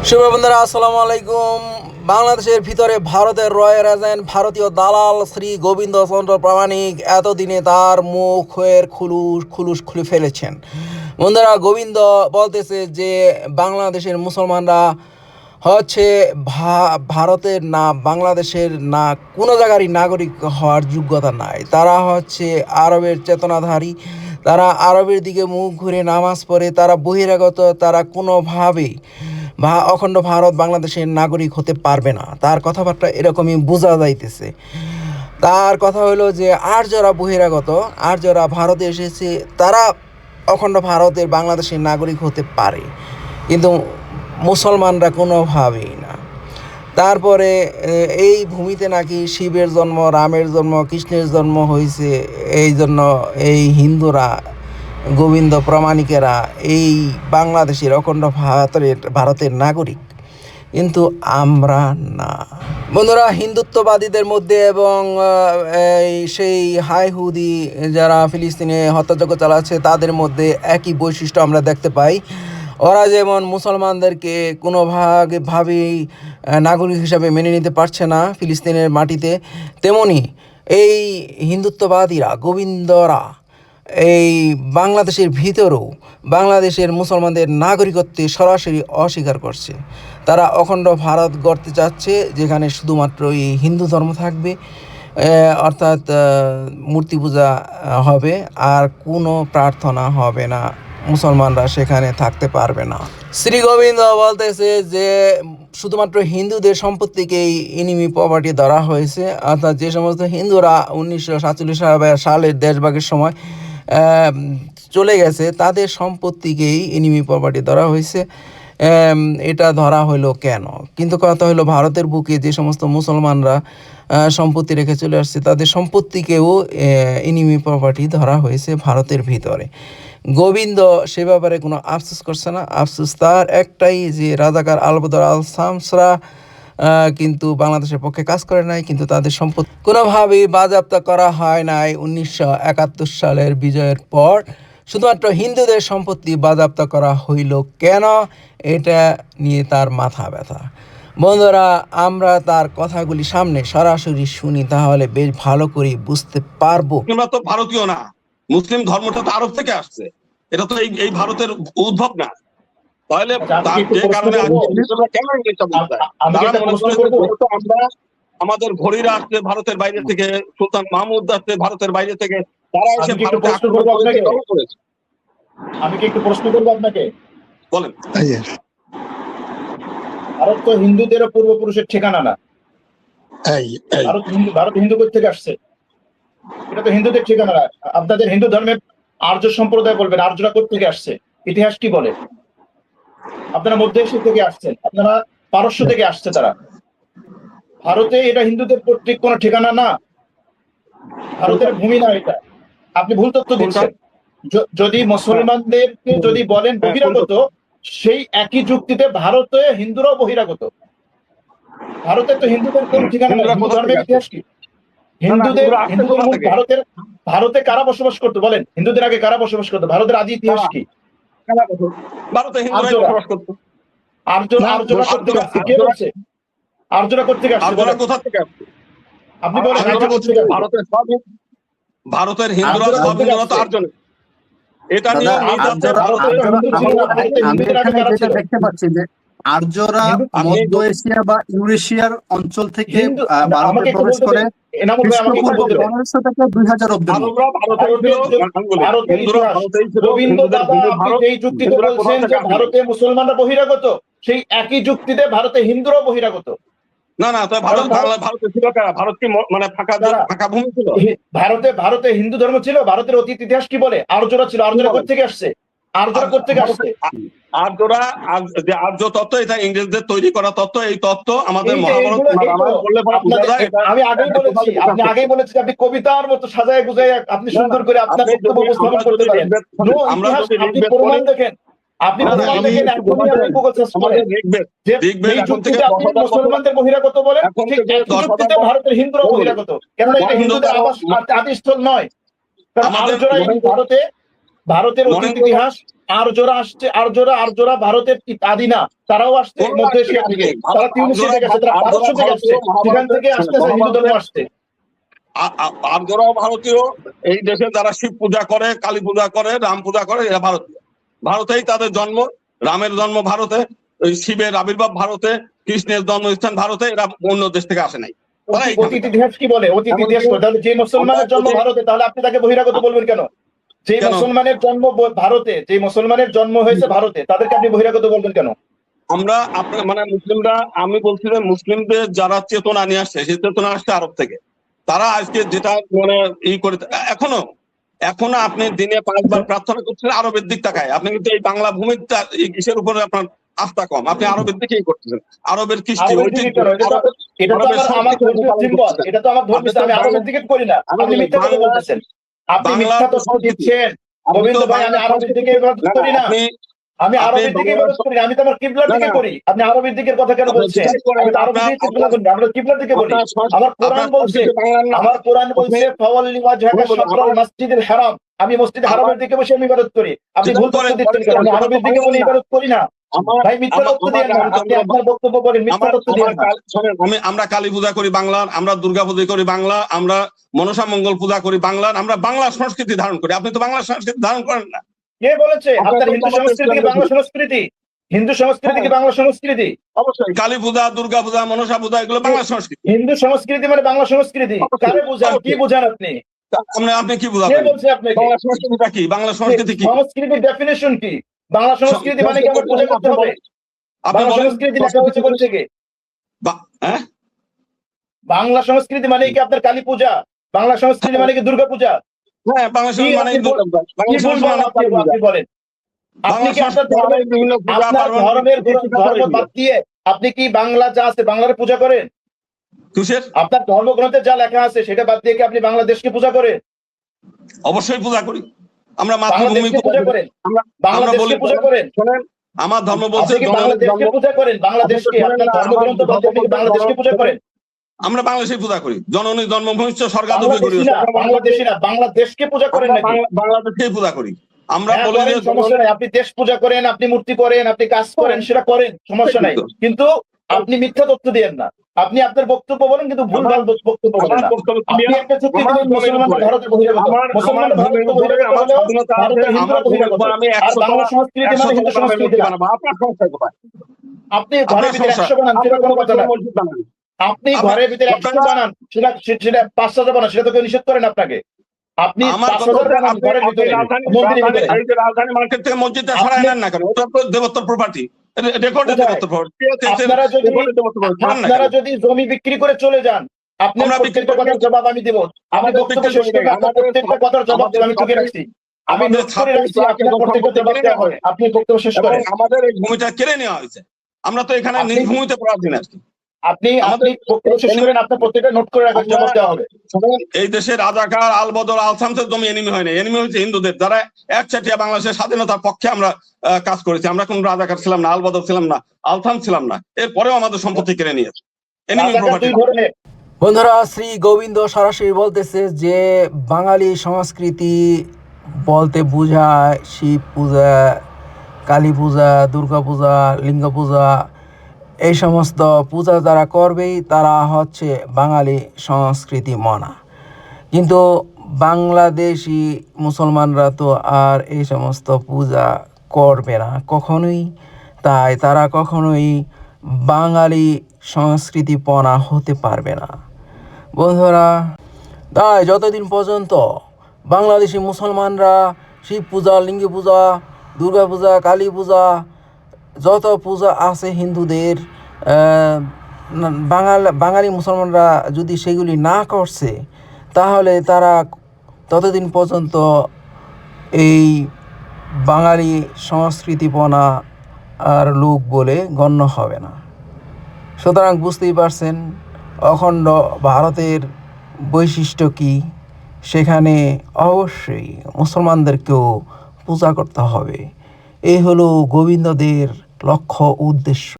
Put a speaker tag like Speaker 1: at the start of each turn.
Speaker 1: শুভ বন্ধুরা, আসসালামু আলাইকুম। বাংলাদেশের ভিতরে ভারতের রয়ের এজেন্ট ভারতীয় দালাল শ্রী গোবিন্দ চন্দ্র প্রামাণিক এতদিনে তার মুখের খুলুস খুলে ফেলেছেন। বন্ধুরা, গোবিন্দ বলতেছে যে বাংলাদেশের মুসলমানরা হচ্ছে ভারতের না বাংলাদেশের না কোনো জায়গারই নাগরিক হওয়ার যোগ্যতা নাই। তারা হচ্ছে আরবের চেতনাধারী, তারা আরবের দিকে মুখ ঘুরে নামাজ পড়ে, তারা বহিরাগত, তারা কোনোভাবেই অখণ্ড ভারত বাংলাদেশের নাগরিক হতে পারবে না। তার কথাবার্তা এরকমই বোঝা যাইতেছে। তার কথা হলো যে আর্যরা বহিরাগত, আর্যরা ভারতে এসেছে, তারা অখণ্ড ভারতের বাংলাদেশের নাগরিক হতে পারে, কিন্তু মুসলমানরা কোনোভাবেই না। তারপরে এই ভূমিতে নাকি শিবের জন্ম, রামের জন্ম, কৃষ্ণের জন্ম হয়েছে, এই জন্য এই হিন্দুরা, গোবিন্দ প্রামাণিকেরা এই বাংলাদেশের অখণ্ড ভারতের নাগরিক, কিন্তু আমরা না। বন্ধুরা, হিন্দুত্ববাদীদের মধ্যে এবং সেই হাইহুদি যারা ফিলিস্তিনে হত্যাযজ্ঞ চালাচ্ছে তাদের মধ্যে একই বৈশিষ্ট্য আমরা দেখতে পাই। ওরা যেমন মুসলমানদেরকে কোনোভাবেই নাগরিক হিসাবে মেনে নিতে পারছে না ফিলিস্তিনের মাটিতে, তেমনি এই হিন্দুত্ববাদীরা, গোবিন্দরা এই বাংলাদেশের ভিতরেও বাংলাদেশের মুসলমানদের নাগরিকত্বে সরাসরি অস্বীকার করছে। তারা অখণ্ড ভারত গড়তে চাচ্ছে, যেখানে শুধুমাত্র এই হিন্দু ধর্ম থাকবে, অর্থাৎ মূর্তি পূজা হবে আর কোনো প্রার্থনা হবে না, মুসলমানরা সেখানে থাকতে পারবে না। শ্রী গোবিন্দ বলতেছে যে শুধুমাত্র হিন্দুদের সম্পত্তিকেই এনিমি প্রপার্টি ধরা হয়েছে, অর্থাৎ যে সমস্ত হিন্দুরা 1947 সালের দেশভাগের সময় চলে গেছে তাদের সম্পত্তিকেই এনিমি প্রপার্টি ধরা হয়েছে। এটা ধরা হলো কেন? কিন্তু কথা হলো ভারতের বুকে যে সমস্ত মুসলমানরা সম্পত্তি রেখে চলে আসছে তাদের সম্পত্তিকেও এনিমি প্রপার্টি ধরা হয়েছে ভারতের ভিতরে। গোবিন্দ সে ব্যাপারে কোনো আফসোস করছে না। আফসোস তার একটাই যে রাজাকার আল-বদর আল-শামসরা কিন্তু বাংলাদেশের পক্ষে কাজ করে নাই, কিন্তু তাদের সম্পত্তি কোনোভাবেই বাজেয়াপ্ত করা হয় নাই 1971 সালের বিজয়ের পর। শুধুমাত্র হিন্দুদের সম্পত্তি বাজেয়াপ্ত করা হইল কেন, এটা নিয়ে তার মাথা ব্যথা। বন্ধুরা, আমরা তার কথাগুলি সামনে সরাসরি শুনি, তাহলে বেশ ভালো করে বুঝতে পারবো।
Speaker 2: আমরা তো ভারতীয় না, মুসলিম ধর্মটা তো আরব থেকে আসছে, এটা তো এই ভারতের উদ্ভব না। তাহলে যে কারণে আমরা আমাদের ঘড়িরা আসছে ভারতের বাইরে থেকে, সুলতান মাহমুদ আসছে ভারতের বাইরে থেকে, তারা এসে
Speaker 3: আমি কি একটু প্রশ্ন করবো আপনাকে?
Speaker 2: বলেন।
Speaker 3: ভারত তো হিন্দুদের পূর্বপুরুষের ঠিকানা না। ভারত হিন্দু কোথা থেকে আসছে? এটা তো হিন্দুদের ঠিকানা না। আপনাদের হিন্দু ধর্মের আর্য সম্প্রদায় বলবেন, আর্যরা কোথা থেকে আসছে? ইতিহাস কি বলে? আপনারা মধ্য এশিয়া থেকে আসছেন, আপনারা পারস্য থেকে আসছে তারা। ভারতে এটা হিন্দুদের কর্তৃক কোনো ঠিকানা না, ভারতের ভূমি না এটা। আপনি ভুল তথ্য দিচ্ছেন। যদি মুসলমানদেরকে যদি বলেন বহিরাগত, সেই একই যুক্তিতে ভারতে হিন্দুরাও বহিরাগত। ভারতে তো হিন্দুদের কোন ঠিকানা নেই। হিন্দু ধর্মের ইতিহাস কি? ভারতে কারা বসবাস করতো বলেন? হিন্দুদের আগে কারা বসবাস করতো? ভারতের আদি ইতিহাস কি?
Speaker 2: ভারতে হিন্দুরা বসবাস করতো।
Speaker 3: আর্যরা কোথেকে আসছে?
Speaker 2: কোথা থেকে আসছে
Speaker 3: আপনি বলেন।
Speaker 2: ভারতের হিন্দুরা সব হিন্দুরা তো আর্য না। এটা নিয়ে
Speaker 4: দেখতে পাচ্ছি যে আর্যরা মধ্য এশিয়া বা ইউরেশিয়ার অঞ্চল থেকে ভারতে প্রবেশ করে 1500 থেকে 2000 অব্দি।
Speaker 3: ভারতে মুসলমানরা বহিরাগত, সেই একই যুক্তিতে ভারতে হিন্দুরাও বহিরাগত।
Speaker 2: না, ভারতে ছিল কারা? ভারত কি মানে ফাঁকা ভূমি ছিল?
Speaker 3: ভারতে হিন্দু ধর্ম ছিল। ভারতের অতীত ইতিহাস কি বলে? আর্যরা ছিল। আর্যরা কোথেকে আসছে?
Speaker 2: আর্য তত্ত্ব, এটা ইংরেজদের তৈরি করা তত্ত্ব। এই তত্ত্ব আমাদের মহাভারত
Speaker 3: আমি আগেই বলেছি আপনি কবিতার মতো সাজায় গুজায় আপনি সুন্দর করে আপনার বক্তব্য উপস্থাপন করতে পারেন। আপনি প্রমাণ দেখেন, মুসলমানদের বহিরাগত বলেন, ভারতের হিন্দুরা বহিরাগত। কেননা এটা হিন্দুদের আদিস্থল নয়। ভারতে ভারতের অতীত ইতিহাস, আর্যরা ভারতের আদি না, তারাও আসছে মধ্য এশিয়া থেকে, তারা তিউনিসিয়া থেকে আসছে, তারা পারস্য থেকে আসছে, সেখান থেকে আসতে হিন্দু ধর্ম আসছে।
Speaker 2: আর্যরাও ভারতীয়, এই দেশে যারা শিব পূজা করে, কালী পূজা করে, রাম পূজা করে, এরা ভারতীয়। ভারতেই তাদের জন্ম, রামের জন্ম ভারতে, ওই শিবের আবির্ভাব ভারতে, কৃষ্ণের জন্মস্থান ভারতে, এরা অন্য দেশ থেকে আসে নাই।
Speaker 3: অতীত ইতিহাস কি বলে? অতীত ইতিহাস তাহলে যে মুসলমানের জন্ম ভারতে, তাহলে আপনি তাকে বহিরাগত বলবেন কেন? যে মুসলমানের জন্ম ভারতে, যে মুসলমানের জন্ম হয়েছে ভারতে, তাদেরকে আপনি বহিরাগত বলবেন কেন?
Speaker 2: আমরা মানে মুসলিমরা, আমি বলছি যে মুসলিমদের যারা চেতনা নিয়ে আসছে, সেই চেতনা আসছে আরব থেকে। তারা আজকে যেটা মানে করে, এখনো আপনি দিনে 5 বার প্রার্থনা করছেন আরবের দিক তাকায়। আপনি কিন্তু এই বাংলা ভূমির ইসের উপরে আপনার আস্থা কম, আপনি আরবের দিকেই করতেছেন। আরবের কৃষ্টি
Speaker 3: এটা তো আমার ধর্মীয়, আমি আরবের দিকে করি না, আপনি মিথ্যা কথা বলতেছেন, আপনি মিথ্যা তথ্য দিচ্ছেন। গোবিন্দ ভাই, আমি আরবের দিকে ইবাদত করি না, আমি আরবের দিকে ইবাদত করি না, আমি তো আমার কিবলার দিকে করি। আপনি আরবের দিকের কথা কেন বলছেন? আমি তো আরবের দিকে কিবলা করি না, আমরা কিবলার দিকে বলি। আমার কোরআন বলছে ফাওয়াল্লি ওয়াজহাকা শাতরাল মাসজিদুল হারাম, আমি মসজিদে হারামের দিকে বসে আমি ইবাদত করি। আপনি ভুল তথ্য দিচ্ছেন কেন? আমি আরবের দিকে বলে ইবাদত করি না। ভাই, মিথ্যা তথ্য দিয়েন না, আপনি আপনার বক্তব্য বলেন, মিথ্যা তথ্য দিয়েন না।
Speaker 2: আমরা কালী পূজা করি বাংলার, আমরা দুর্গা পূজা করি বাংলা, আমরা মনসা মঙ্গল পূজা করি বাংলার, আমরা বাংলা সংস্কৃতি ধারণ করি। আপনি তো বাংলা সংস্কৃতি ধারণ করেন না।
Speaker 3: কে বলেছে আপনার হিন্দু সংস্কৃতি কি বাংলা সংস্কৃতি? হিন্দু সংস্কৃতি কি বাংলা সংস্কৃতি?
Speaker 2: অবশ্যই কালী পূজা, দুর্গা পূজা, মনসা পূজা, এগুলো বাংলা সংস্কৃতি।
Speaker 3: হিন্দু সংস্কৃতি মানে বাংলা সংস্কৃতি? কারে বুঝান? কি বুঝান আপনি?
Speaker 2: আপনি কি বুঝান?
Speaker 3: কে বলছে আপনাকে?
Speaker 2: বাংলা সংস্কৃতিটা কি? বাংলা সংস্কৃতি কি?
Speaker 3: সংস্কৃতির ডেফিনিশন কি? বাংলা সংস্কৃতি মানে কি আমার পূজা করতে হবে? বাংলা সংস্কৃতি লেখা হয়েছে কোন থেকে? বাংলা সংস্কৃতি মানে কি আপনার কালী পূজা? বাংলা সংস্কৃতি মানে কি দুর্গা পূজা?
Speaker 2: হ্যাঁ, বাংলা সংস্কৃতি মানে
Speaker 3: আপনি বলেন, আপনি কি আপনার ধর্মের ধর্ম বাদ দিয়ে আপনি কি বাংলা যা আছে বাংলার পূজা করেন? আপনার ধর্মগ্রন্থে যা লেখা আছে সেটা বাদ দিয়ে কি আপনি বাংলাদেশকে পূজা করেন?
Speaker 2: অবশ্যই পূজা করি আমরা। মাতৃভূমি পূজা করেন,
Speaker 3: বাংলাদেশকে পূজা করেন।
Speaker 2: আমার ধর্ম বলছে
Speaker 3: বাংলাদেশকে পূজা করেন, বাংলাদেশকে, আপনার ধর্মগ্রন্থ বলতে আপনি বাংলাদেশকে পূজা করেন।
Speaker 2: আমরা বাংলাদেশে পূজা করি, জননী জন্মভূমি স্বর্গাদপি করি।
Speaker 3: বাংলাদেশি না, বাংলাদেশকে পূজা করেন নাকি?
Speaker 2: বাংলাদেশকেই পূজা করি আমরা। বলি যে
Speaker 3: সমস্যা নাই, আপনি দেশ পূজা করেন, আপনি মূর্তি করেন, আপনি কাজ করেন, সেটা করেন, সমস্যা নাই, কিন্তু আপনি মিথ্যা তথ্য দিয়েন না। আপনি আপনার বক্তব্য বলেন, কিন্তু ভুলভাল বক্তব্য বলেন না। আপনি একটা চুক্তি দিলেন মুসলমানরা ভারতের বহিরাগত, মুসলমানরা ভারতের বহিরাগত হলেও ভারতের হিন্দুরা বহিরাগত, আর বাংলা সংস্কৃতি মানে হিন্দু সংস্কৃতি না। আপনি ঘরের ভিতরে 100 বানান, সেটা কোনো কথা না। আপনি ঘরের ভিতরে 100 বানান, সেটা 500 বানান, সেটা তো কেউ নিষেধ করেন আপনাকে। আপনি 500 বানান ঘরের ভিতরে, মন্দিরের ভিতরে।
Speaker 2: রাজধানী মার্কেট থেকে মসজিদটা সরায় নেন না কেন? ওটা তো দেবত্বর প্রপার্টি, রেকর্ডেড দেবত্বর প্রপার্টি।
Speaker 3: আপনারা যদি জমি বিক্রি করে চলে যান, আপনার প্রত্যেকটা কথার জবাব আমি দেব। আমি বক্তব্য শেষ করি, আপনার প্রত্যেকটা কথার জবাব দেব, আমি চুকে রাখছি, আমি নোট করে রাখছি, আপনার প্রত্যেকটা জবাব দেওয়া হবে। আপনি বক্তব্য শেষ করেন।
Speaker 2: আমাদের এই ভূমিটা কেড়ে নেওয়া হয়েছে, আমরা তো এখানে নিজ ভূমিতে পরাধীন আছি।
Speaker 3: আপনি বক্তব্য শেষ করেন, আপনার প্রত্যেকটা নোট করে রাখার জবাব দেওয়া হবে।
Speaker 2: এই দেশে রাজাকার, আলবদর, আলসামসের জমি এনিমি হয় না, এনিমি হয়েছে হিন্দুদের, যারা একচাটিয়া বাংলাদেশের স্বাধীনতার পক্ষে আমরা কাজ করেছি। আমরা কোন রাজাকার ছিলাম না, আলবদর ছিলাম না, আলসাম ছিলাম না, এরপরেও আমাদের সম্পত্তি কেড়ে নিয়েছে এনিমি প্রপার্টি।
Speaker 1: বন্ধুরা, শ্রী গোবিন্দ সরাসরি বলতেছে যে বাঙালি সংস্কৃতি বলতে বোঝায় শিব পূজা, কালী পূজা, দুর্গা পূজা, লিঙ্গ পূজা, এই সমস্ত পূজা যারা করবেই তারা হচ্ছে বাঙালি সংস্কৃতি মনা। কিন্তু বাংলাদেশি মুসলমানরা তো আর এই সমস্ত পূজা করবে না কখনোই, তাই তারা কখনোই বাঙালি সংস্কৃতিপনা হতে পারবে না বন্ধুরা। তাই যতদিন পর্যন্ত বাংলাদেশি মুসলমানরা শিব পূজা, লিঙ্গ পূজা, দুর্গা পূজা, কালী পূজা, যত পূজা আছে হিন্দুদের, বাঙালি মুসলমানরা যদি সেগুলি না করছে, তাহলে তারা ততদিন পর্যন্ত এই বাঙালি সংস্কৃতিপনা আর লোক বলে গণ্য হবে না। সুতরাং বুঝতেই পারছেন অখণ্ড ভারতের বৈশিষ্ট্য কী। সেখানে অবশ্যই মুসলমানদেরকেও পূজা করতে হবে। এই হলো গোবিন্দদের লক্ষ্য উদ্দেশ্য।